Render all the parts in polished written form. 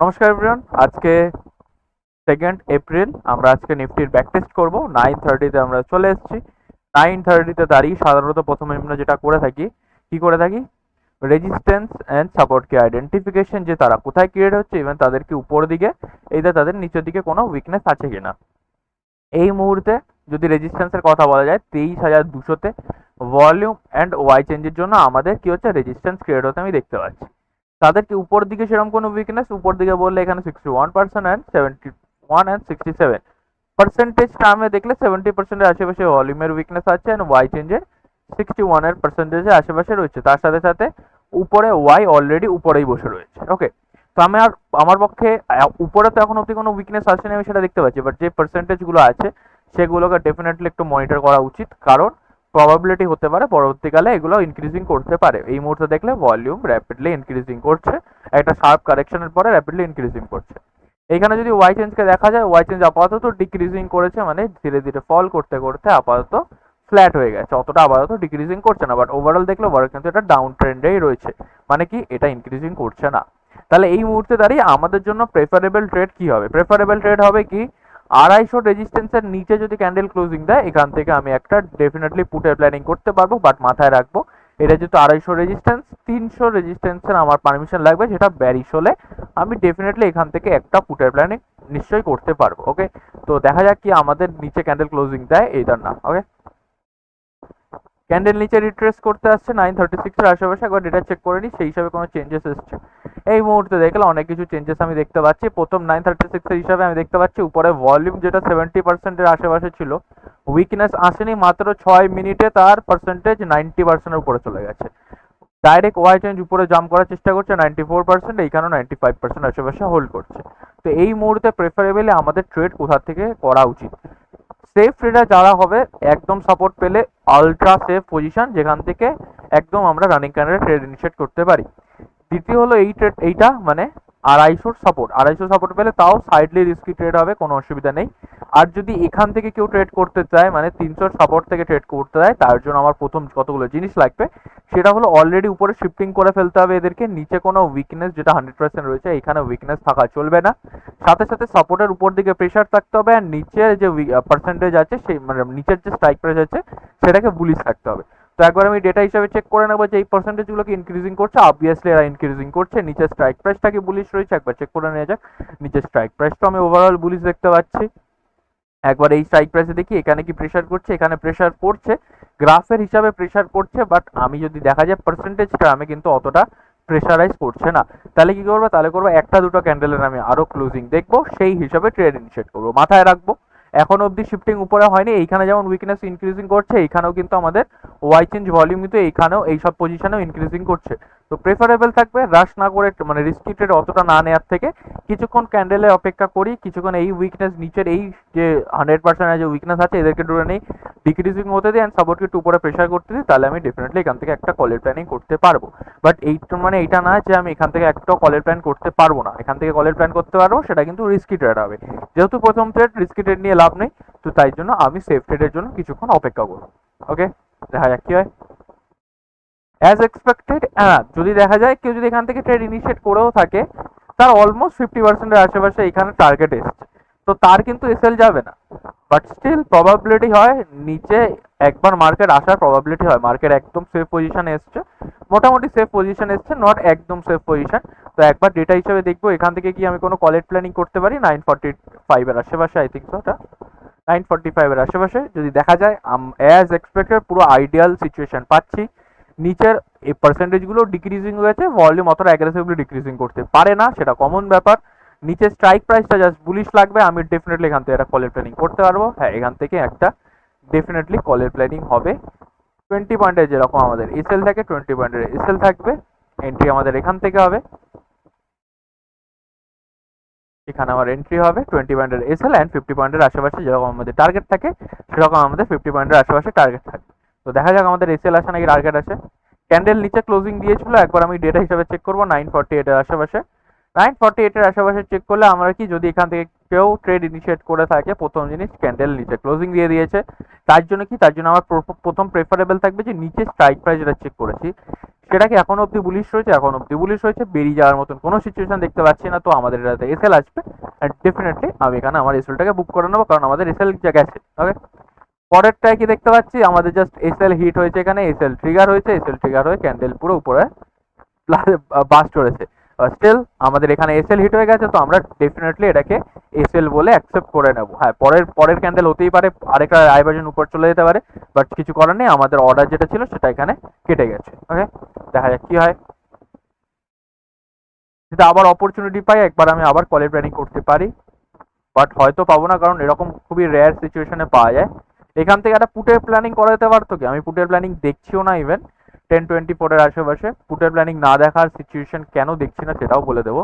নমস্কার এভরিওয়ান। আজকে 2nd April আমরা আজকে নিফটির ব্যাক টেস্ট করব। 9:30 আমরা চলে এসেছি। 9:30 দাঁড়িয়ে সাধারণত প্রথমে আমরা যেটা করে থাকি রেজিস্ট্যান্স অ্যান্ড সাপোর্টকে আইডেন্টিফিকেশন, যে তারা কোথায় ক্রিয়েট হচ্ছে, ইভেন তাদেরকে উপরের দিকে এইটা তাদের নিচের দিকে কোনো উইকনেস আছে কিনা। এই মুহূর্তে যদি রেজিস্ট্যান্সের কথা বলা যায় 23,200-তে ভলিউম অ্যান্ড ওয়াই চেঞ্জের জন্য আমাদের কি হচ্ছে রেজিস্ট্যান্স ক্রিয়েট হতে আমি দেখতে পাচ্ছি। তাদেরকে উপর দিকে সেরকম কোনো উইকনেস, উপর দিকে বললে এখানে 61% অ্যান্ড 71 অ্যান্ড 67 পার্সেন্টেজ টার্মে দেখলে 70% আশেপাশে ভলিউমের উইকনেস আছে অ্যান্ড ওয়াই চেঞ্জের 61 পার্সেন্টেজের আশেপাশে রয়েছে। তার সাথে সাথে উপরে ওয়াই অলরেডি উপরেই বসে রয়েছে। ওকে, তো আমার পক্ষে উপরে তো এখন অব্দি কোনো উইকনেস আসেনি, আমি সেটা দেখতে পাচ্ছি, বাট যে পার্সেন্টেজগুলো আছে সেগুলোকে ডেফিনেটলি একটু মনিটর করা উচিত, কারণ প্রবাবিলিটি হতে পারে পরবর্তীকালে এগুলো ইনক্রিজিং করতে পারে। এই মুহূর্তে দেখলে ভলিউম র্যাপিডলি ইনক্রিজিং করছে, একটা শার্প কারেকশনের পরে র্যাপিডলি ইনক্রিজিং করছে। এইখানে যদি ওয়াই চেঞ্জকে দেখা যায়, ওয়াই চেঞ্জ আপাতত ডিক্রিজিং করেছে, মানে ধীরে ধীরে ফল করতে করতে আপাতত ফ্ল্যাট হয়ে গেছে, অতটা আপাতত ডিক্রিজিং করছে না। বাট ওভারঅল দেখলে কিন্তু এটা ডাউন ট্রেন্ডেই রয়েছে, মানে কি এটা ইনক্রিজিং করছে না। তাহলে এই মুহূর্তে দাঁড়িয়ে আমাদের জন্য প্রেফারেবল ট্রেড কি হবে? প্রেফারেবল ট্রেড হবে কি 250 রেজিস্ট্যান্সের নিচে যদি ক্যান্ডেল ক্লোজিং দেয়, এখান থেকে আমি একটা ডেফিনেটলি পুটের প্ল্যানিং করতে পারবো। বাট মাথায় রাখবো এটা যেহেতু 250 রেজিস্ট্যান্স, 300 রেজিস্ট্যান্সের আমার পারমিশন লাগবে, যেটা ব্যারিশ হলে আমি ডেফিনেটলি এখান থেকে একটা পুটের প্ল্যানিং নিশ্চয়ই করতে পারবো। ওকে, তো দেখা যাক কি আমাদের নিচে ক্যান্ডেল ক্লোজিং দেয় এইটার না। ওকে, ক্যান্ডেল নিচে রিট্রেস করতে আসছে 936 এর আশেপাশে, একবার ডেটা চেক করে নিই সেই হিসাবে কোনো চেঞ্জেস এসছে। এই মুহূর্তে দেখলে অনেক কিছু চেঞ্জেস আমি দেখতে পাচ্ছি। প্রথম 936 এর হিসাবে আমি দেখতে পাচ্ছি উপরে ভলিউম যেটা 70% এর আশেপাশে ছিল, উইকনেস আসেনি, মাত্র 6 মিনিটে তার পার্সেন্টেজ 90% এর উপরে চলে গেছে। ডাইরেক্ট ওয়াই চেঞ্জ উপরে জাম্প করার চেষ্টা করছে 94%, এইখানেও 95% আশেপাশে হোল্ড করছে। তো এই মুহূর্তে প্রেফারেবলি আমাদের ট্রেড কোথা থেকে করা উচিত? সেফ ট্রেডার যারা হবে, একদম সাপোর্ট পেলে আলট্রা সেফ পজিশন, যেখান থেকে একদম আমরা রানিং ক্যান্ডেলে ট্রেড ইনিশিয়েট করতে পারি। দ্বিতীয় হলো এইটা মানে 250 সাপোর্ট পেলে তাও সাইডলি রিস্কি ট্রেড হবে, কোনো অসুবিধা নেই। আর যদি এখান থেকে কেউ ট্রেড করতে চায়, মানে 300 সাপোর্ট থেকে ট্রেড করতে চায়, তার জন্য আমার প্রথম কতগুলো জিনিস লাগবে, সেটা হলো অলরেডি উপরে শিফটিং করে ফেলতে হবে এদেরকে। নিচে কোনো উইকনেস যেটা 100% রয়েছে, এখানে উইকনেস থাকা চলবে না। সাথে সাথে সাপোর্টের উপর দিকে প্রেশার থাকতে হবে, আর নিচের যে পার্সেন্টেজ আছে সেই মানে নিচের যে স্ট্রাইক প্রাইস আছে সেটাকে বুলিশ থাকতে হবে। তো একবার আমি ডেটা হিসাবে চেক করে নেবো যে এই পার্সেন্টেজগুলোকে ইনক্রিজিং করছে, অবভিয়াসলি এরা ইনক্রিজিং করছে। নিচের স্ট্রাইক প্রাইসটাকে বুলিশ রয়েছে, একবার চেক করে নেওয়া যাক। নিচের স্ট্রাইক প্রাইসটা আমি ওভারঅল বুলিশ দেখতে পাচ্ছি। একবার এই স্ট্রাইক প্রাইসে দেখি এখানে কি প্রেশার করছে, এখানে প্রেশার পড়ছে, গ্রাফের হিসাবে প্রেশার করছে, বাট আমি যদি দেখা যায় পার্সেন্টেজটা আমি কিন্তু অতটা প্রেশারাইজ করছে না। তাহলে কি করবো? তাহলে করবো একটা দুটো ক্যান্ডেলের আমি আরো ক্লোজিং দেখবো, সেই হিসাবে ট্রেড ইনিশিয়েট করবো। মাথায় রাখবো এখন অবধি শিফটিং উপরে হয়নি, এইখানে যেমন উইকনেস ইনক্রিজিং করছে, এইখানেও কিন্তু আমাদের ওয়াই চেঞ্জ ভলিউম কিন্তু এইখানেও এইসব পজিশনেও ইনক্রিজিং করছে। তো প্রেফারেবল থাকবে রাশ না করে, মানে রিস্কি ট্রেড অতটা না নেওয়ার থেকে কিছুক্ষণ ক্যান্ডেলে অপেক্ষা করি, কিছুক্ষণ এই উইকনেস নিচের এই যে 100% যে উইকনেস আছে এদেরকে ধরে নেই, ডিক্রিজিং হতে দিই অ্যান্ড সাপোর্টকে একটু উপরে প্রেশার করতে দিই, তাহলে আমি ডেফিনেটলি এখান থেকে একটা কলের প্ল্যানিং করতে পারবো। বাট এইটা মানে এইটা না যে আমি এখান থেকে একটা কলের প্ল্যান করতে পারবো না, এখান থেকে কলের প্ল্যান করতে পারবো, সেটা কিন্তু রিস্কি ট্রেড হবে। যেহেতু প্রথম ট্রেড, রিস্কি ট্রেড নিয়ে লাভ নেই, তো তাই জন্য আমি সেফ ট্রেডের জন্য কিছুক্ষণ অপেক্ষা করবো। ওকে, দেখা যাক কি হয়। অ্যাজ এক্সপেক্টেড, যদি দেখা যায় কেউ যদি এখান থেকে ট্রেড ইনিশিয়েট করেও থাকে, তার অলমোস্ট 50% আশেপাশে এখানে টার্গেট এসছে, তো তার কিন্তু এসএল যাবে না। বাট স্টিল প্রবাবিলিটি হয় নিচে একবার মার্কেট আসার প্রবাবিলিটি হয়, মার্কেট একদম সেফ পজিশনে এসছে, মোটামুটি সেফ পজিশন এসছে, নট একদম সেফ পজিশন। তো একবার ডেটা হিসেবে দেখবো এখান থেকে কি আমি কোনো কলেট প্ল্যানিং করতে পারি 945 এর আশেপাশে, আই থিঙ্ক সো ওটা 945 এর আশেপাশে। যদি দেখা যায় অ্যাজ এক্সপেক্টেড পুরো আইডিয়াল সিচুয়েশন পাচ্ছি, নিচের এই পার্সেন্টেজগুলো ডিক্রিজিং হয়েছে, ভলিউম অতটা অ্যাগ্রেসিভলি ডিক্রিজিং করতে পারে না, সেটা কমন ব্যাপার। নিচের স্ট্রাইক প্রাইসটা জাস্ট বুলিশ লাগবে, আমি ডেফিনেটলি এখান থেকে একটা কলের প্ল্যানিং করতে পারবো। হ্যাঁ, এখান থেকে একটা ডেফিনেটলি কলের প্ল্যানিং হবে। 20 পয়েন্টের যেরকম আমাদের এসএল থাকে, 20 পয়েন্টের এসএল থাকবে, এন্ট্রি আমাদের এখান থেকে হবে, এখানে আমার এন্ট্রি হবে 20 পয়েন্টের এসএল অ্যান্ড 50 পয়েন্টের আশেপাশে যেরকম আমাদের টার্গেট থাকে, সেরকম আমাদের 50 পয়েন্টের আশেপাশে টার্গেট থাকে। তো দেখা যাক আমাদের এসএল আসে নাকি টার্গেট আসে। ক্যান্ডেল নিচে ক্লোজিং দিয়েছিল, একবার আমি ডেটা হিসাবে চেক করবো 948 এর আশেপাশে। 948 এর আশেপাশে চেক করলে আমরা কি, যদি এখান থেকে কেউ ট্রেড ইনিশিয়েট করে থাকে, প্রথম জিনিস ক্যান্ডেল নিচে ক্লোজিং দিয়ে দিয়েছে, তার জন্য আমার প্রথম প্রেফারেবল থাকবে যে নিচে স্ট্রাইক প্রাইস যেটা চেক করেছি সেটা কি এখন অব্দি বুলিশ রয়েছে? এখন অব্দি বুলিশ রয়েছে, বেরিয়ে যাওয়ার মতন কোনো সিচুয়েশন দেখতে পাচ্ছি না। তো আমাদের এটাতে এসএল আসবে, অ্যান্ড ডেফিনেটলি আমি এখানে আমার এসএলটাকে বুক করে নেবো, কারণ আমাদের এসএল গেছে। ওকে, পরেরটায় কি দেখতে পাচ্ছি, আমাদের জাস্ট এসএল হিট হয়েছে, এখানে এসএল ট্রিগার হয়েছে, এসএল ট্রিগার হয়ে ক্যান্ডেল পুরো উপরে বাস্ট করেছে। স্টিল আমাদের এখানে এসএল হিট হয়ে গেছে, তো আমরা ডেফিনেটলি এটাকে এসএল বলে অ্যাকসেপ্ট করে নেব। হ্যাঁ, পরের ক্যান্ডেল হতেই পারে, আরেকটা ডাইভার্জন উপর চলে যেতে পারে, বাট কিছু করার নেই, আমাদের অর্ডার যেটা ছিল সেটা এখানে কেটে গেছে। ওকে, দেখা যাক কি হয়। যদি আবার অপরচুনিটি পাই, একবার আমি আবার কলের প্ল্যানিং করতে পারি, বাট হয়তো পাবো না, কারণ এরকম খুবই রেয়ার সিচুয়েশনে পাওয়া যায়। এখান থেকে একটা পুটের প্ল্যানিং করা যেতে পারতো কি? আমি পুটের প্ল্যানিং দেখছিও না, ইভেন 10-24 আশেপাশে পুটের প্ল্যানিং না দেখার সিচুয়েশন কেন দেখছি না সেটাও বলে দেবো।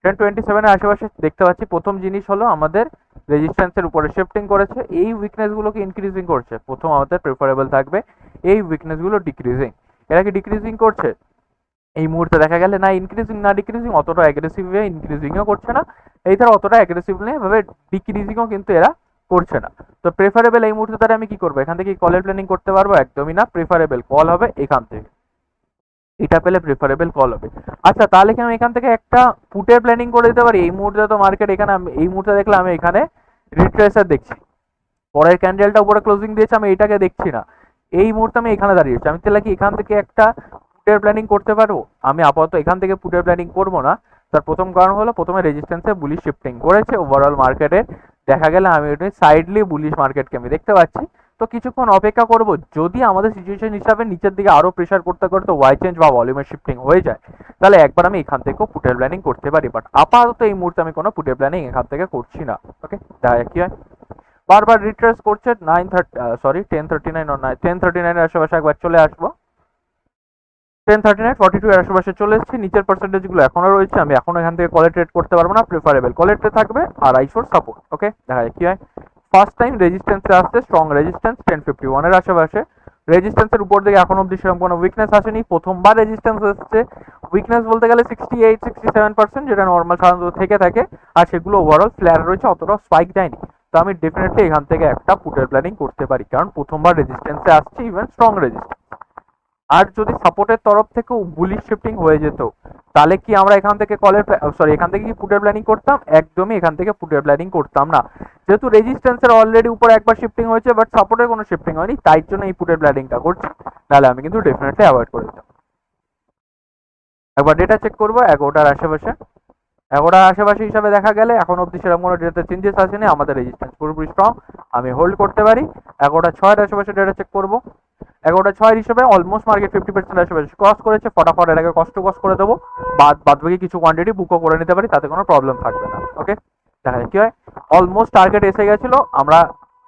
10-27 আশেপাশে দেখতে পাচ্ছি প্রথম জিনিস হলো আমাদের রেজিস্ট্যান্সের উপরে শিফটিং করেছে, এই উইকনেসগুলোকে ইনক্রিজিং করছে। প্রথম আমাদের প্রেফারেবল থাকবে এই উইকনেসগুলো ডিক্রিজিং। এরা কি ডিক্রিজিং করছে? এই মুহূর্তে দেখা গেলে না ইনক্রিজিং না ডিক্রিজিং, অতটা অ্যাগ্রেসিভ ওয়ে ইনক্রিজিংও করছে না, এই তারা অতটা অ্যাগ্রেসিভলি ভাবে ডিক্রিজিংও কিন্তু এরা করছে না। তো প্রেফারেবল এই মুহূর্তে তারা আমি কি করবো? এখান থেকে কলের প্ল্যানিং করতে পারবো? একদমই না। প্রেফারেবল কল হবে এখান থেকে, এটা পেলে প্রেফারেবল কল হবে। আচ্ছা, তাহলে কি আমি এখান থেকে একটা পুটের প্ল্যানিং করে দিতে পারি? এই মুহূর্তে তো মার্কেট এখানে, এই মুহূর্তে দেখলে আমি এখানে রিট্রেসার দেখছি, পরের ক্যান্ডেলটা উপরে ক্লোজিং দিয়েছে, আমি এটাকে দেখছি না। এই মুহূর্তে আমি এখানে দাঁড়িয়েছি, আমি তাহলে কি এখান থেকে একটা পুটের প্ল্যানিং করতে পারবো? আমি আপাতত এখান থেকে পুটের প্ল্যানিং করবো না। তার প্রথম কারণ হলো, প্রথমে রেজিস্ট্যান্সে বুলিশ শিফটিং করেছে ওভারঅল মার্কেটে, দেখা গেলে আমি ওটা সাইডলি বুলিশ মার্কেটকে আমি দেখতে পাচ্ছি। তো কিছুক্ষণ অপেক্ষা করব, যদি আমাদের সিচুয়েশন হিসাবে নিচের দিকে আরো প্রেসার করতে করতে ওয়াই চেঞ্জ বা ভলিউমের শিফটিং হয়ে যায়, তাহলে একবার আমি এখান থেকেও পুটের প্ল্যানিং করতে পারি। বাট আপাতত এই মুহূর্তে আমি কোনো পুটের প্ল্যানিং এখান থেকে করছি না। ওকে, দেখা যাক কি হয়। বারবার রিট্রেস করছে 1039 or 1039 এর আশেপাশে একবার চলে আসবো। 1039-42 এর আশেপাশে চলে এসেছি, নিচের পার্সেন্টেজগুলো এখনো রয়েছে, আমি এখনো এখান থেকে কলে ট্রেড করতে পারবো না। প্রেফারেবল কলে ট্রেড থাকবে আর আইসোর সাপোর্ট। ওকে, দেখা যাক কি হয়। ফার্স্ট টাইম রেজিস্ট্যান্সে আসছে, স্ট্রং রেজিস্ট্যান্স 1051 এর আশেপাশে। রেজিস্ট্যান্সের উপর দিকে এখন অব্দি সেরকম কোনো উইকনেস আসেনি, প্রথমবার রেজিস্ট্যান্স এসেছে। উইকনেস বলতে গেলে 68-67%, যেটা নর্মাল সাধারণত থেকে থাকে, আর সেগুলো ওভারঅল ফ্ল্যাট রয়েছে, অতটা স্পাইক দেয়নি। তো আমি ডেফিনেটলি এখান থেকে একটা পুটের প্ল্যানিং করতে পারি, কারণ প্রথমবার রেজিস্ট্যান্সে আসছে, ইভেন স্ট্রং রেজিস্ট্যান্স। আর যদি সাপোর্টের তরফ থেকে বুলিশ শিফটিং হয়ে যেত, তাহলে কি আমরা এখান থেকে এখান থেকে কি পুটের প্ল্যানিং করতাম? একদমই এখান থেকে পুটের প্ল্যানিং করতাম না, যেহেতু রেজিস্ট্যান্সের অলরেডি উপর একবার শিফটিং হয়েছে, বাট সাপোর্টের কোনো শিফটিং হয়নি, তাই জন্য এই পুটের প্ল্যানিংটা করছি। তাহলে আমি কিন্তু ডেফিনেটলি অ্যাভয়েড করে দিতাম। একবার ডেটা চেক করবো 11টার আশেপাশে। 11টার আশেপাশে হিসাবে দেখা গেলে এখন অব্দি সেরকম কোনো ডেটাতে চেঞ্জেস আসেনি, আমাদের রেজিস্ট্যান্স পুরোপুরি স্ট্রং, আমি হোল্ড করতে পারি। 11:06 আশেপাশে ডেটা চেক করবো। 11:06 হিসেবে অলমোস্ট মার্কেট 50% আশেপাশে ক্রস করেছে, ফটাফট এটাকে কষ্ট করে দেবো, বাদবাকি কিছু কোয়ান্টিটি বুকও করে নিতে পারি, তাতে কোনো প্রবলেম থাকবে না। ওকে, দেখা যাক কি হয়। অলমোস্ট টার্গেট এসে গেছিলো, আমরা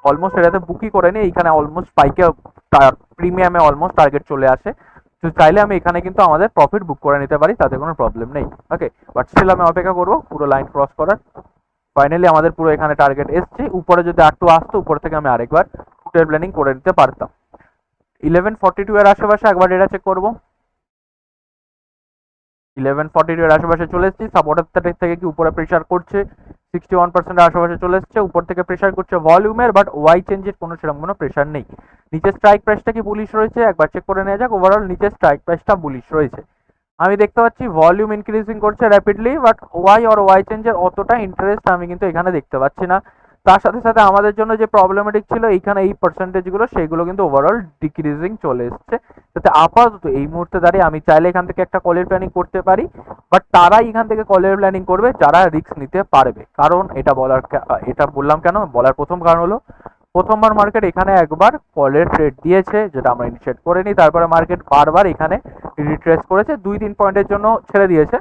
অলমোস্ট এটাতে বুকই করে নিই, এখানে অলমোস্ট স্পাইকে প্রিমিয়ামে অলমোস্ট টার্গেট চলে আসে। তো চাইলে আমি এখানে কিন্তু আমাদের প্রফিট বুক করে নিতে পারি, তাতে কোনো প্রবলেম নেই। ওকে, বাট স্টিল আমি অপেক্ষা করবো পুরো লাইন ক্রস করার। ফাইনালি আমাদের পুরো এখানে টার্গেট এসছে, উপরে যদি আরটু আসতো, উপর থেকে আমি আরেকবার পুটের প্ল্যানিং করে নিতে পারতাম। 11:42 এর আশেপাশে একবার ডেটা চেক করবো। 11:42 এর আশেপাশে চলে এসেছি, সাপোর্টের থেকে কি উপরে প্রেসার করছে, 61% আশেপাশে চলে এসছে, উপর থেকে প্রেসার করছে ভলিউমের, বাট ওয়াই চেঞ্জের কোনো সেরকম কোনো প্রেসার নেই। নিচের স্ট্রাইক প্রাইসটা কি বুলিশ রয়েছে? একবার চেক করে নেওয়া যাক। ওভারঅল নিচের স্ট্রাইক প্রাইসটা বুলিশ রয়েছে, আমি দেখতে পাচ্ছি ভলিউম ইনক্রিজিং করছে র্যাপিডলি, বাট ওয়াই চেঞ্জের অতটা ইন্টারেস্ট আমি কিন্তু এখানে দেখতে পাচ্ছি না। তার সাথে সাথে আমাদের জন্য যে প্রবলেমেটিক ছিল এইখানে এই পার্সেন্টেজগুলো, সেইগুলো কিন্তু ওভারঅল ডিক্রিজিং চলে এসছে। যাতে আপাতত এই মুহূর্তে দাঁড়িয়ে আমি চাইলে এখান থেকে একটা কলের প্ল্যানিং করতে পারি, বাট তারাই এখান থেকে কলের প্ল্যানিং করবে যারা রিস্ক নিতে পারবে। কারণ এটা বললাম কেন, বলার প্রথম কারণ হলো, প্রথমবার মার্কেট এখানে একবার কলের ট্রেড দিয়েছে, যেটা আমরা ইনিশিয়েট করে নিই, তারপরে মার্কেট বারবার এখানে রিট্রেস করেছে, 2-3 পয়েন্টের জন্য ছেড়ে দিয়েছে,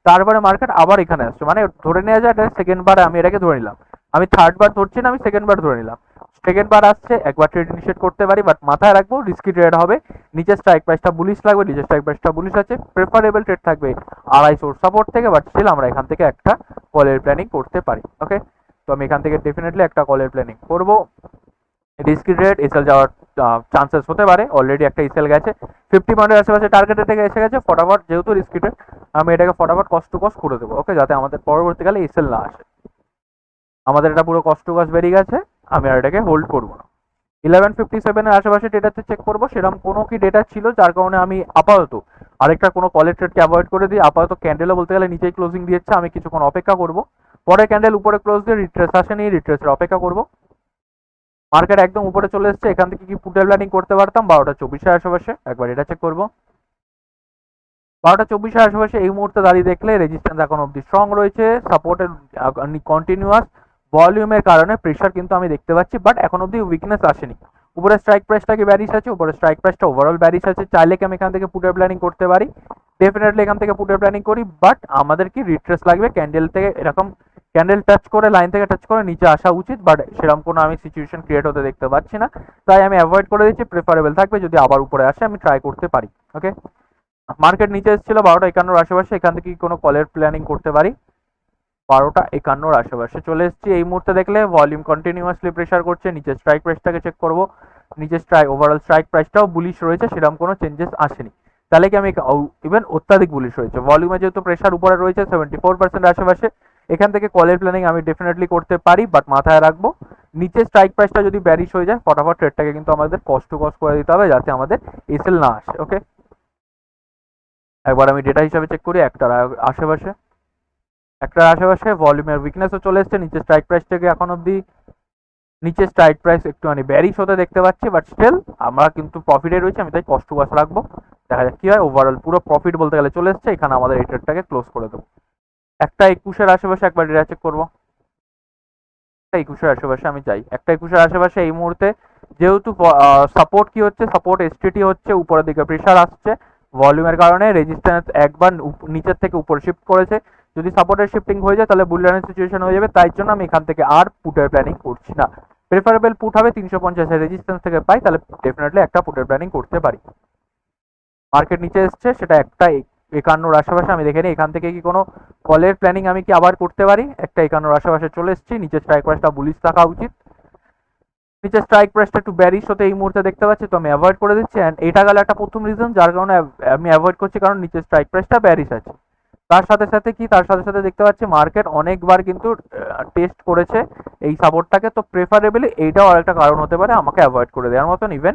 তারপরে মার্কেট আবার এখানে আসছে। মানে ধরে নেওয়া যায় এটা সেকেন্ড বার, আমি এটাকে ধরে নিলাম, আমি থার্ড বার ধরছি না, আমি সেকেন্ড বার ধরে নিলাম। সেকেন্ড বার আসছে, একবার ট্রেড ইনিশিয়েট করতে পারি, বাট মাথায় রাখবো রিস্কি ট্রেড হবে, নিচের স্ট্রাইক প্রাইসটা বুলিশ লাগবে, নিচের স্ট্রাইক প্রাইসটা বুলিশ আছে, প্রেফারেবল ট্রেড থাকবে 250 সাপোর্ট থেকে, বাট স্টিল আমরা এখান থেকে একটা কলের প্ল্যানিং করতে পারি। ওকে, তো আমি এখান থেকে ডেফিনেটলি একটা কলের প্ল্যানিং করবো। রিস্কি ট্রেড এসএল যাওয়ার চান্সেস হতে পারে, অলরেডি একটা এসএল গেছে, 50 পয়েন্টের আশেপাশে টার্গেটের থেকে এসে গেছে, ফটাফট যেহেতু রিস্কি ট্রেড, আমি এটাকে ফটাফট কষ্ট করে দেবো। ওকে, যাতে আমাদের পরবর্তীকালে এসএল না আসে। আমাদের এটা পুরো কষ্ট বেরিয়ে গেছে, আমি আর এটাকে হোল্ড করবো না। 11:57 এর আশেপাশে ডেটাতে চেক করবো সেরকম কোনো কি ডেটা ছিল যার কারণে আমি আপাতত আরেকটা কোনো কলের ট্রেডকে অ্যাভয়েড করে দিই। আপাতত ক্যান্ডেলও বলতে গেলে নিচেই ক্লোজিং দিয়েছে, আমি কিছুক্ষণ অপেক্ষা করব, পরে ক্যান্ডেল উপরে ক্লোজ দিয়ে রিট্রেস আসেনি, রিট্রেসের অপেক্ষা করব। মার্কেট একদম উপরে চলে এসেছে, এখান থেকে কি পুটের প্ল্যানিং করতে পারতাম 12:24 আশেপাশে, একবার এটা চেক করবো। 12:24 আশেপাশে এই মুহূর্তে দাঁড়িয়ে দেখলে রেজিস্ট্যান্স এখন অব্দি স্ট্রং রয়েছে, সাপোর্টের কন্টিনিউয়াস ভলিউমের কারণে প্রেশার কিন্তু আমি দেখতে পাচ্ছি, বাট এখন অব্দি উইকনেস আসেনি। উপরে স্ট্রাইক প্রাইসটা কি ব্যারিশ আছে, উপরে স্ট্রাইক প্রাইসটা ওভারঅল ব্যারিশ আছে, চাইলে কি আমি এখান থেকে পুটের প্ল্যানিং করতে পারি, ডেফিনেটলি এখান থেকে পুটের প্ল্যানিং করি, বাট আমাদের কি রিট্রেস লাগবে, ক্যান্ডেল থেকে এরকম ক্যান্ডেল টাচ করে লাইন থেকে টাচ করে নিচে আসা উচিত, বাট সেরকম কোনো আমি সিচুয়েশন ক্রিয়েট হতে দেখতে পাচ্ছি না, তাই আমি অ্যাভয়েড করে দিচ্ছি। প্রেফারেবল থাকবে যদি আবার উপরে আসে আমি ট্রাই করতে পারি। ওকে, মার্কেট নিচে এসেছিল 12:51 আশেপাশে, এখান থেকে কোনো কলের প্ল্যানিং করতে পারি। 12:51 আশেপাশে চলে এসেছি, এই মুহূর্তে দেখলে ভলিউম কন্টিনিউয়াসলি প্রেসার করছে, নিচে স্ট্রাইক প্রাইসটাকে চেক করব, নিচে স্ট্রাইক ওভারঅল স্ট্রাইক প্রাইসটাও বুলিশ রয়েছে, সেরকম কোনো চেঞ্জেস আসেনি, তাহলে কি আমি ইভেন অত্যাধিক বুলিশ রয়েছে, ভলিউমে যেহেতু প্রেসার উপরে রয়েছে 74% আশেপাশে, এখান থেকে কলের প্ল্যানিং আমি ডেফিনেটলি করতে পারি, বাট মাথায় রাখবো নিচে স্ট্রাইক প্রাইসটা যদি ব্যারিশ হয়ে যায় ফটাফট ট্রেডটাকে কিন্তু আমাদের কষ্ট করে দিতে হবে যাতে আমাদের এসএল না আসে। ওকে, একবার আমি ডেটা হিসাবে চেক করি, একটার আশেপাশে ভলিউমের উইকনেসও চলে এসেছে, নিচে স্ট্রাইক প্রাইস থেকে এখন অব্দি নিচে স্ট্রাইক প্রাইস একটুখানি ব্যারিশ হতে দেখতে পাচ্ছি, বাট স্টিল আমরা কিন্তু প্রফিটে রয়েছে, আমি তাই কষ্ট রাখবো, দেখা যাক কি হয়। ওভারঅল পুরো প্রফিট বলতে গেলে চলে এসেছে, এখানে আমাদের এই ট্রেডটাকে ক্লোজ করে দেবো। 1:21 আশেপাশে একবার ডেটা চেক করবো, 1:21 আশেপাশে আমি যাই, 1:21 আশেপাশে এই মুহূর্তে যেহেতু সাপোর্ট কি হচ্ছে, সাপোর্ট এসটিটি হচ্ছে, উপরের দিকে প্রেশার আসছে ভলিউমের কারণে, রেজিস্ট্যান্স একবার নিচের থেকে উপরে শিফট করেছে, যদি সাপোর্টের শিফটিং হয়ে যায় তাহলে বুলিয়ানের সিচুয়েশন হয়ে যাবে, তাই জন্য আমি এখান থেকে আর পুটের প্ল্যানিং করছি না। প্রেফারেবল পুট হবে 350 এর রেজিস্ট্যান্স থেকে পাই, তাহলে ডেফিনেটলি একটা পুটের প্ল্যানিং করতে পারি। মার্কেট নিচে এসছে, সেটা 1:51 আশেপাশে আমি দেখে নিই, এখান থেকে কি কোনো কলের প্ল্যানিং আমি কি আবার করতে পারি। 1:51 আশেপাশে চলে এসেছি, নিচে স্ট্রাইক প্রাইসটা বুলিশ থাকা উচিত, নিচে স্ট্রাইক প্রাইসটা একটু ব্যারিশ হতে এই মুহূর্তে দেখতে পাচ্ছি, তো আমি অ্যাভয়েড করে দিচ্ছি। অ্যান্ড এটা গেল একটা প্রথম রিজন যার কারণে আমি অ্যাভয়েড করছি, কারণ নিচে স্ট্রাইক প্রাইসটা ব্যারিশ আছে। তার সাথে সাথে কি, তার সাথে সাথে দেখতে পাচ্ছি মার্কেট অনেকবার কিন্তু টেস্ট করেছে এই সাপোর্টটাকে, তো প্রেফারেবলি এইটাও আরেকটা কারণ হতে পারে আমাকে অ্যাভয়েড করে দেওয়ার মতন। ইভেন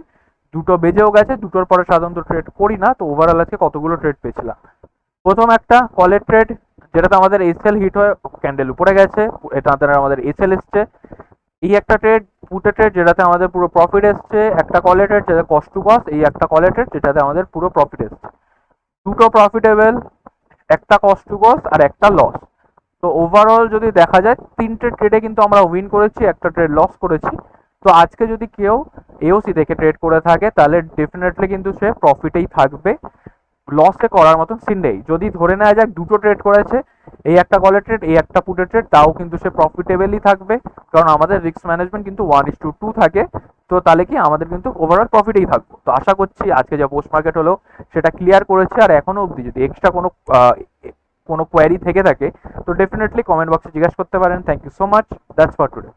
2টো বেজেও গেছে, 2টোর পরে সাধারণত ট্রেড করি না, তো ওভারঅল আজকে কতগুলো ট্রেড পেয়েছিলাম। প্রথম একটা কলের ট্রেড যেটাতে আমাদের এসএল হিট হয়ে ক্যান্ডেল উপরে গেছে, এটাতে আমাদের এসএল এসছে। এই একটা ট্রেড পুটে ট্রেড যেটাতে আমাদের পুরো প্রফিট এসছে, একটা কলের ট্রেড যেটা কস্ট টু কস্ট, এই একটা কলের ট্রেড যেটাতে আমাদের পুরো প্রফিট এসছে। দুটো প্রফিটেবল, একটা কস্ট টু কস্ট আর একটা লস। তো ওভারঅল যদি দেখা যায় 3টে ট্রেডে কিন্তু আমরা উইন করেছি, একটা ট্রেড লস করেছি। তো আজকে যদি কেউ এওসি থেকে ট্রেড করে থাকে তাহলে ডেফিনেটলি কিন্তু সে প্রফিটেই থাকবে, লসে করার মতন সিন নেই। যদি ধরে নেওয়া যাক 2টো ট্রেড করেছে, এই একটা কলের ট্রেড এই একটা পুটের ট্রেড, তাও কিন্তু সে প্রফিটেবলই থাকবে, কারণ আমাদের রিস্ক ম্যানেজমেন্ট কিন্তু 1:2 থাকে। তো তাহলে কি আমাদের কিন্তু ওভারঅল প্রফিটেই থাকবো। তো আশা করছি আজকে যা পোস্ট মার্কেট হলো সেটা ক্লিয়ার করেছে, আর এখনো অবধি যদি এক্সট্রা কোনো কোয়ারি থেকে থাকে তো ডেফিনেটলি কমেন্ট বক্সে জিজ্ঞাসা করতে পারেন। Thank you so much, that's for today.